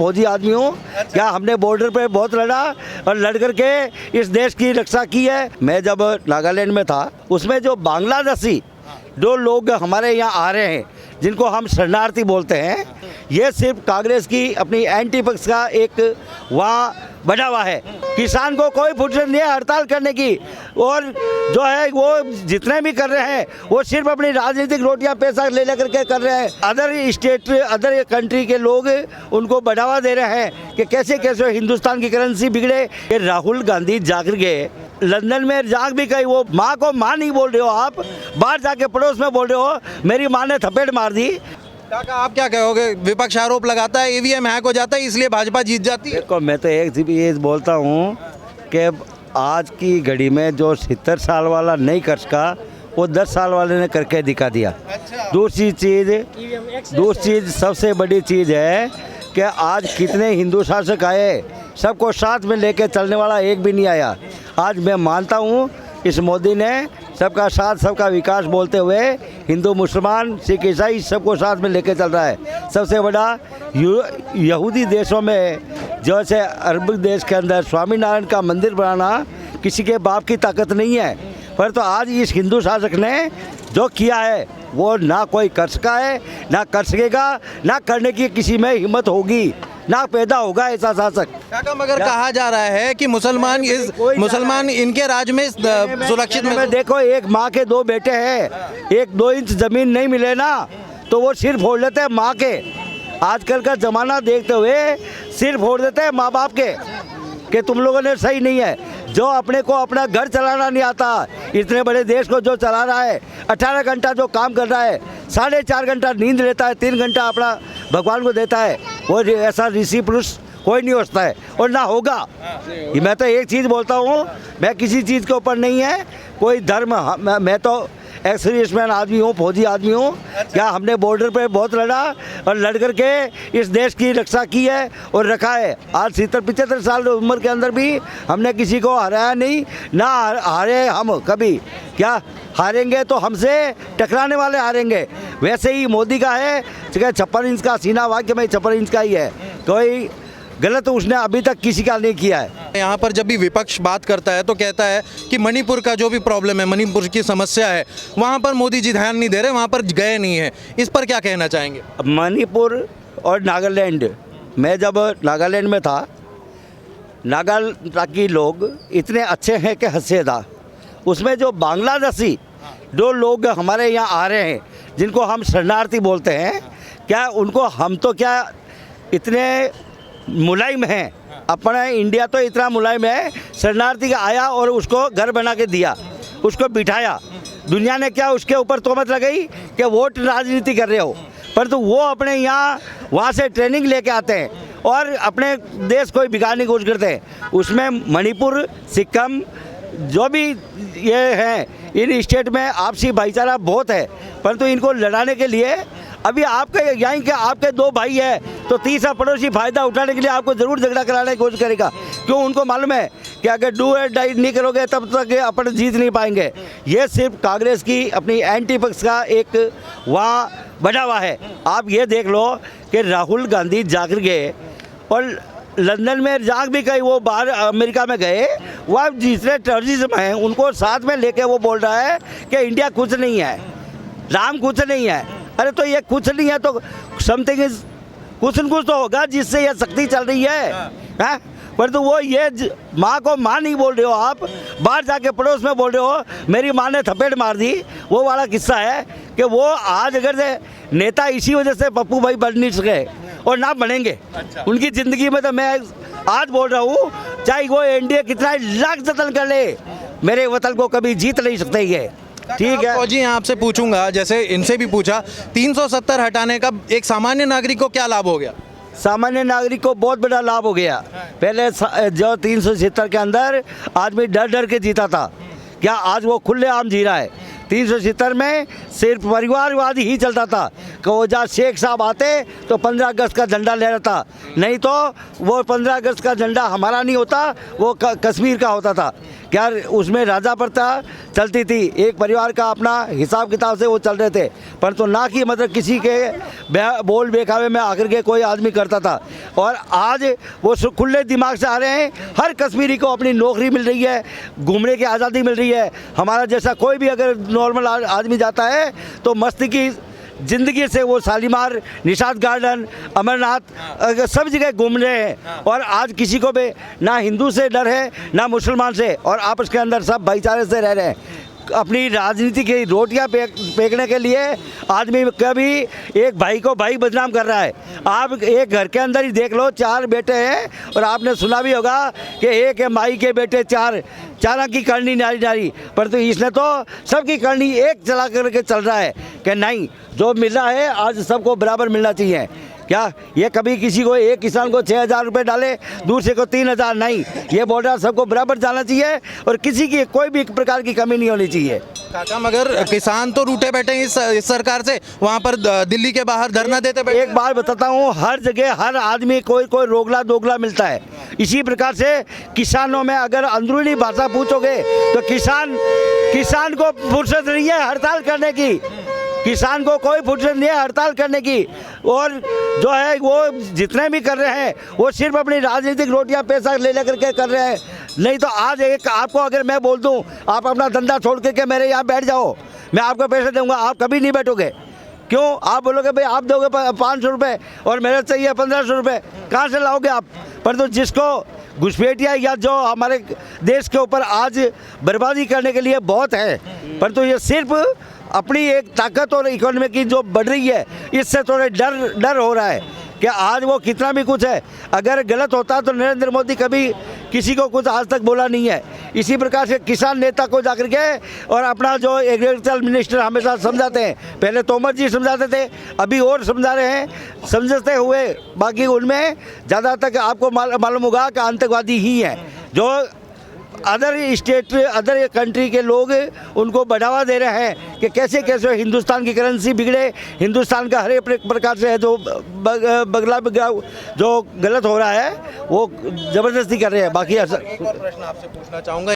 फौजी आदमी हूँ। क्या हमने बॉर्डर पे बहुत लड़ा और लड़ करके इस देश की रक्षा की है। मैं जब नागालैंड में था उसमें जो बांग्लादेशी जो लोग हमारे यहाँ आ रहे हैं जिनको हम शरणार्थी बोलते हैं, ये सिर्फ कांग्रेस की अपनी एंटी पक्ष का एक वहाँ बना हुआ है। किसान को कोई फुर्सत नहीं है हड़ताल करने की, और जो है वो जितने भी कर रहे हैं वो सिर्फ अपनी राजनीतिक रोटियां पैसा ले लेकर के कर रहे हैं। अदर स्टेट अदर कंट्री के लोग उनको बढ़ावा दे रहे हैं कि कैसे कैसे हिंदुस्तान की करेंसी बिगड़े। ये राहुल गांधी जाकर गए लंदन में, जाग भी गई, वो माँ को माँ नहीं बोल रहे हो आप, बाहर जाके पड़ोस में बोल रहे हो मेरी माँ ने थपेट मार दी। काका आप क्या कहोगे? विपक्ष आरोप लगाता है ईवीएम हैक हो जाता है इसलिए भाजपा जीत जाती है। देखो मैं तो एक चीज बोलता हूँ कि आज की घड़ी में जो 70 साल वाला नहीं कर सका वो 10 साल वाले ने करके दिखा दिया। दूसरी चीज़ सबसे बड़ी चीज़ है कि आज कितने हिंदू शासक आए, सबको साथ में लेके चलने वाला एक भी नहीं आया। आज मैं मानता हूँ इस मोदी ने सबका साथ सबका विकास बोलते हुए हिंदू मुसलमान सिख ईसाई सबको साथ में लेके चल रहा है। सबसे बड़ा यहूदी देशों में जैसे अरब देश के अंदर स्वामीनारायण का मंदिर बनाना किसी के बाप की ताकत नहीं है, पर तो आज इस हिंदू शासक ने जो किया है वो ना कोई कर सका है, ना कर सकेगा, ना करने की किसी में हिम्मत होगी, ना पैदा होगा ऐसा शासक। काका मगर कहा जा रहा है कि मुसलमान इनके राज में सुरक्षित में। देखो एक माँ के 2 बेटे हैं, 1-2 इंच जमीन नहीं मिले ना तो वो सिर फोड़ लेते हैं माँ के। आजकल का ज़माना देखते हुए सिर फोड़ देते हैं माँ बाप के कि तुम लोगों ने सही नहीं है। जो अपने को अपना घर चलाना नहीं आता, इतने बड़े देश को जो चला रहा है, 18 घंटा जो काम कर रहा है, 4.5 घंटा नींद लेता है, 3 घंटा अपना भगवान को देता है, वो ऐसा ऋषि पुरुष कोई नहीं होता है और ना होगा। मैं तो एक चीज़ बोलता हूँ, मैं किसी चीज़ के ऊपर नहीं है कोई धर्म, मैं तो एक्स सर्विसमैन आदमी हूँ, फौजी आदमी हूँ। क्या हमने बॉर्डर पे बहुत लड़ा और लड़ करके इस देश की रक्षा की है और रखा है। आज 70-75 साल उम्र के अंदर भी हमने किसी को हराया नहीं, ना हारे हम कभी। क्या हारेंगे तो हमसे टकराने वाले हारेंगे। वैसे ही मोदी का है 56 इंच का सीना, वाक्य में 56 इंच का ही है, कोई गलत उसने अभी तक किसी का नहीं किया है। यहाँ पर जब भी विपक्ष बात करता है तो कहता है कि मणिपुर का जो भी प्रॉब्लम है, मणिपुर की समस्या है, वहाँ पर मोदी जी ध्यान नहीं दे रहे, वहाँ पर गए नहीं है। इस पर क्या कहना चाहेंगे? मणिपुर और नागालैंड, मैं जब नागालैंड में था, नागालैंड के लोग इतने अच्छे हैं कि हद से ज़्यादा। उसमें जो बांग्लादेशी जो लोग हमारे यहाँ आ रहे हैं जिनको हम शरणार्थी बोलते हैं, क्या उनको हम तो क्या इतने मुलायम हैं, अपना इंडिया तो इतना मुलायम है, शरणार्थी का आया और उसको घर बना के दिया, उसको बिठाया। दुनिया ने क्या उसके ऊपर तोहमत लगाई कि वोट राजनीति कर रहे हो, परंतु वो अपने यहाँ वहाँ से ट्रेनिंग लेके आते हैं और अपने देश को बिगाड़ने की कोशिश करते हैं। उसमें मणिपुर, सिक्किम जो भी ये हैं, इन स्टेट में आपसी भाईचारा बहुत है, परंतु इनको लड़ाने के लिए अभी आपके यहाँ के आपके 2 भाई है तो तीसरा पड़ोसी फ़ायदा उठाने के लिए आपको ज़रूर झगड़ा कराने की कोशिश करेगा। क्यों? उनको मालूम है कि अगर डू और डाई नहीं करोगे तब तक अपन जीत नहीं पाएंगे। ये सिर्फ कांग्रेस की अपनी एंटी पक्ष का एक वहाँ बना हुआ है। आप ये देख लो कि राहुल गांधी जाकर गए और लंदन में जाग भी गई, वो बाहर अमेरिका में गए, वह जितने टेररिज्म हैं उनको साथ में लेके वो बोल रहा है कि इंडिया कुछ नहीं है, राम कुछ नहीं है। अरे तो ये कुछ नहीं है तो समथिंग इज कुछ न कुछ तो होगा जिससे ये शक्ति चल रही है। परंतु वो ये माँ को माँ नहीं बोल रहे हो आप, बाहर जाके पड़ोस में बोल रहे हो मेरी माँ ने थपेट मार दी। वो वाला किस्सा है कि वो आज अगर से नेता इसी वजह से पप्पू भाई बन नहीं सके और ना बनेंगे। उनकी ज़िंदगी में तो मैं आज बोल रहा हूँ, चाहे वो एनडीए कितना लाख जतन कर ले, मेरे वतन को कभी जीत नहीं सकते ये। ठीक है फौजी, आपसे पूछूंगा, जैसे इनसे भी पूछा, 370 हटाने का एक सामान्य नागरिक को क्या लाभ हो गया? सामान्य नागरिक को बहुत बड़ा लाभ हो गया। पहले जो 370 के अंदर आदमी डर डर के जीता था, क्या आज वो खुले आम जी रहा है। 370 में सिर्फ परिवारवाद ही चलता था कि वो जहाँ शेख साहब आते तो 15 अगस्त का झंडा ले रहा था, नहीं तो वो 15 अगस्त का झंडा हमारा नहीं होता, वो कश्मीर का होता था। क्या उसमें राजा प्रथा चलती थी, एक परिवार का अपना हिसाब किताब से वो चल रहे थे, परंतु ना कि मतलब किसी के बोल बेखावे में आकर के कोई आदमी करता था। और आज वो खुले दिमाग से आ रहे हैं, हर कश्मीरी को अपनी नौकरी मिल रही है, घूमने की आज़ादी मिल रही है। हमारा जैसा कोई भी अगर नॉर्मल आदमी जाता है तो मस्ती की ज़िंदगी से वो शालीमार, निशात गार्डन, अमरनाथ सब जगह घूम रहे हैं। और आज किसी को भी ना हिंदू से डर है ना मुसलमान से, और आपस के अंदर सब भाईचारे से रह रहे हैं। अपनी राजनीति की रोटियां फेंकने के लिए आदमी कभी एक भाई को भाई बदनाम कर रहा है। आप एक घर के अंदर ही देख लो, 4 बेटे हैं, और आपने सुना भी होगा कि एक है माई के बेटे 4, चारा की करनी नारी नारी, पर तो इसने तो सबकी करनी एक चला करके चल रहा है कि नहीं, जो मिल रहा है आज सबको बराबर मिलना चाहिए। क्या ये कभी किसी को, एक किसान को 6,000 रुपये डाले, दूसरे को 3,000 नहीं, ये बोल रहा सबको बराबर जाना चाहिए और किसी की कोई भी प्रकार की कमी नहीं होनी चाहिए। काका मगर किसान तो रूठे बैठे हैं इस सरकार से, वहाँ पर दिल्ली के बाहर धरना देते बैठे। एक बार बताता हूँ, हर जगह हर आदमी कोई रोगला दोगला मिलता है। इसी प्रकार से किसानों में अगर अंदरूनी भाषा पूछोगे तो किसान को फुर्सत नहीं है हड़ताल करने की, किसान को कोई फुर्सत नहीं है हड़ताल करने की। और जो है वो जितने भी कर रहे हैं वो सिर्फ अपनी राजनीतिक रोटियां पैसा ले लेकर के कर रहे हैं। नहीं तो आज एक आपको अगर मैं बोल दूं आप अपना धंधा छोड़ के मेरे यहाँ बैठ जाओ, मैं आपको पैसे दूंगा, आप कभी नहीं बैठोगे। क्यों? आप बोलोगे भाई आप दोगे 500 रुपये और मेरे चाहिए 1500 रुपये, कहाँ से लाओगे आप? परंतु जिसको घुसपैठिया या जो हमारे देश के ऊपर आज बर्बादी करने के लिए बहुत है, परंतु ये सिर्फ अपनी एक ताकत और इकोनॉमी की जो बढ़ रही है, इससे थोड़े डर हो रहा है कि आज वो कितना भी कुछ है, अगर गलत होता तो नरेंद्र मोदी कभी किसी को कुछ आज तक बोला नहीं है। इसी प्रकार से किसान नेता को जाकर के और अपना जो एग्रीकल्चर मिनिस्टर हमेशा समझाते हैं, पहले तोमर जी समझाते थे, अभी और समझा रहे हैं, समझते हुए बाकी उनमें ज़्यादा तक आपको मालूम होगा कि आतंकवादी ही हैं, जो अदर स्टेट अदर कंट्री के लोग उनको बढ़ावा दे रहे हैं कि कैसे कैसे हिंदुस्तान की करेंसी बिगड़े, हिंदुस्तान का हर एक प्रकार से जो बगला जो गलत हो रहा है वो ज़बरदस्ती कर रहे हैं। बाकी एक और प्रश्न आपसे पूछना चाहूँगा।